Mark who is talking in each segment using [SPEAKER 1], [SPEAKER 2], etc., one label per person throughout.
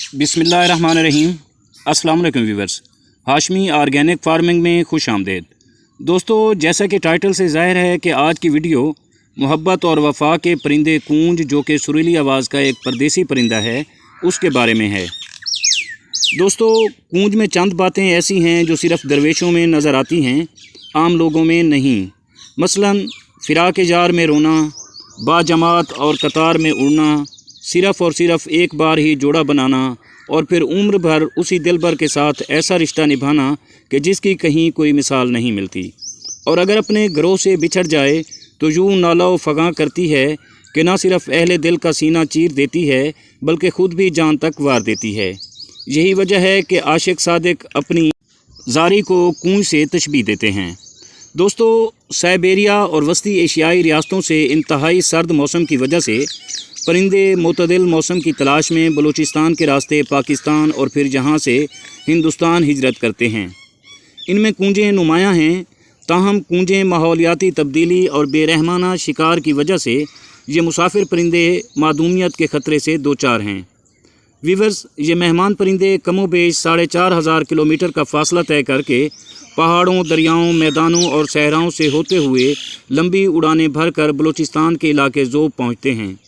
[SPEAKER 1] बिस्मिल्लाहिर्रहमानिर्रहीम। अस्सलाम वालेकुम व्यूअर्स, हाशमी ऑर्गेनिक फार्मिंग में खुश आमदेद। दोस्तों, जैसा कि टाइटल से ज़ाहिर है कि आज की वीडियो मोहब्बत और वफा के परिंदे कूंज, जो कि सुरीली आवाज़ का एक परदेसी परिंदा है, उसके बारे में है। दोस्तों, कूंज में चंद बातें ऐसी हैं जो सिर्फ़ दरवेशों में नज़र आती हैं, आम लोगों में नहीं। मसलन फ़िराक़ जार में रोना, बाजमात और कतार में उड़ना, सिर्फ़ और सिर्फ एक बार ही जोड़ा बनाना और फिर उम्र भर उसी दिलबर के साथ ऐसा रिश्ता निभाना कि जिसकी कहीं कोई मिसाल नहीं मिलती। और अगर अपने घरों से बिछड़ जाए तो यूँ नाला व फ़गां करती है कि न सिर्फ़ अहले दिल का सीना चीर देती है बल्कि ख़ुद भी जान तक वार देती है। यही वजह है कि आशिक सादिक अपनी जारी को कूंज से तशबीह देते हैं। दोस्तों, साइबेरिया और वस्ती एशियाई रियासतों से इंतहाई सर्द मौसम की वजह से परिंदे मुतदिल मौसम की तलाश में बलूचिस्तान के रास्ते पाकिस्तान और फिर जहां से हिंदुस्तान हिजरत करते हैं। इनमें कूंजें नुमायाँ हैं, ताहम कूंजें माहौलियाती तब्दीली और बेरहमाना शिकार की वजह से ये मुसाफिर परिंदे मादूमियत के ख़तरे से दो चार हैं। वीवर्स, ये मेहमान परिंदे कमोबेश 4,500 किलोमीटर का फ़ासला तय करके पहाड़ों, दरियाओं, मैदानों और सहराओं से होते हुए लंबी उड़ानें भरकर बलूचिस्तान के इलाके ज़ोब पहुँचते हैं।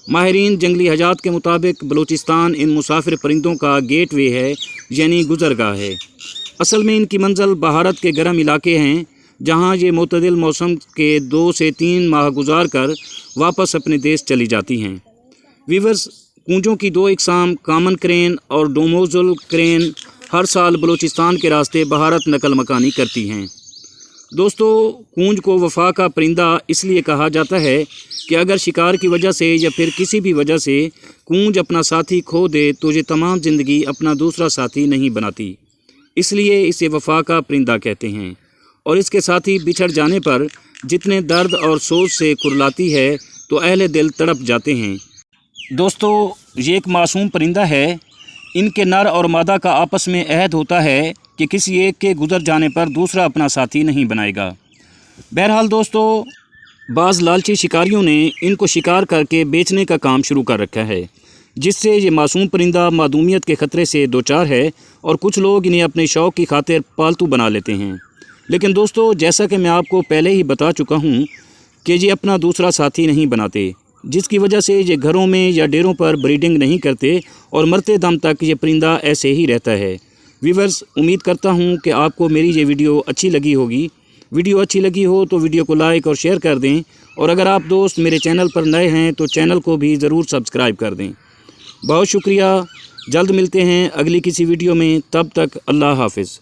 [SPEAKER 1] माहिरीन जंगली हयात के मुताबिक बलूचिस्तान इन मुसाफिर परिंदों का गेट वे है, यानी गुज़रगाह है। असल में इनकी मंजिल भारत के गर्म इलाके हैं, जहां ये मुतदिल मौसम के 2 से 3 माह गुजार कर वापस अपने देश चली जाती हैं। वीवर्स, कूंजों की 2 इकसाम कामन क्रेन और डोमोजुल क्रेन हर साल बलूचिस्तान के रास्ते भारत नकल मकानी करती हैं। दोस्तों, कूंज को वफा का परिंदा इसलिए कहा जाता है कि अगर शिकार की वजह से या फिर किसी भी वजह से कूंज अपना साथी खो दे तो ये तमाम ज़िंदगी अपना दूसरा साथी नहीं बनाती, इसलिए इसे वफा का परिंदा कहते हैं। और इसके साथी बिछड़ जाने पर जितने दर्द और सोच से कुरलाती है तो अहले दिल तड़प जाते हैं। दोस्तों, ये एक मासूम परिंदा है। इनके नर और मादा का आपस में अहद होता है कि किसी एक के गुजर जाने पर दूसरा अपना साथी नहीं बनाएगा। बहरहाल दोस्तों, बाज़ लालची शिकारियों ने इनको शिकार करके बेचने का काम शुरू कर रखा है, जिससे ये मासूम परिंदा मादूमियत के ख़तरे से दो चार है और कुछ लोग इन्हें अपने शौक़ की खातिर पालतू बना लेते हैं। लेकिन दोस्तों, जैसा कि मैं आपको पहले ही बता चुका हूँ कि ये अपना दूसरा साथी नहीं बनाते, जिसकी वजह से ये घरों में या डेरों पर ब्रीडिंग नहीं करते और मरते दम तक ये परिंदा ऐसे ही रहता है। व्यूअर्स, उम्मीद करता हूँ कि आपको मेरी ये वीडियो अच्छी लगी होगी। वीडियो अच्छी लगी हो तो वीडियो को लाइक और शेयर कर दें, और अगर आप दोस्त मेरे चैनल पर नए हैं तो चैनल को भी ज़रूर सब्सक्राइब कर दें। बहुत शुक्रिया। जल्द मिलते हैं अगली किसी वीडियो में, तब तक अल्लाह हाफ़िज़।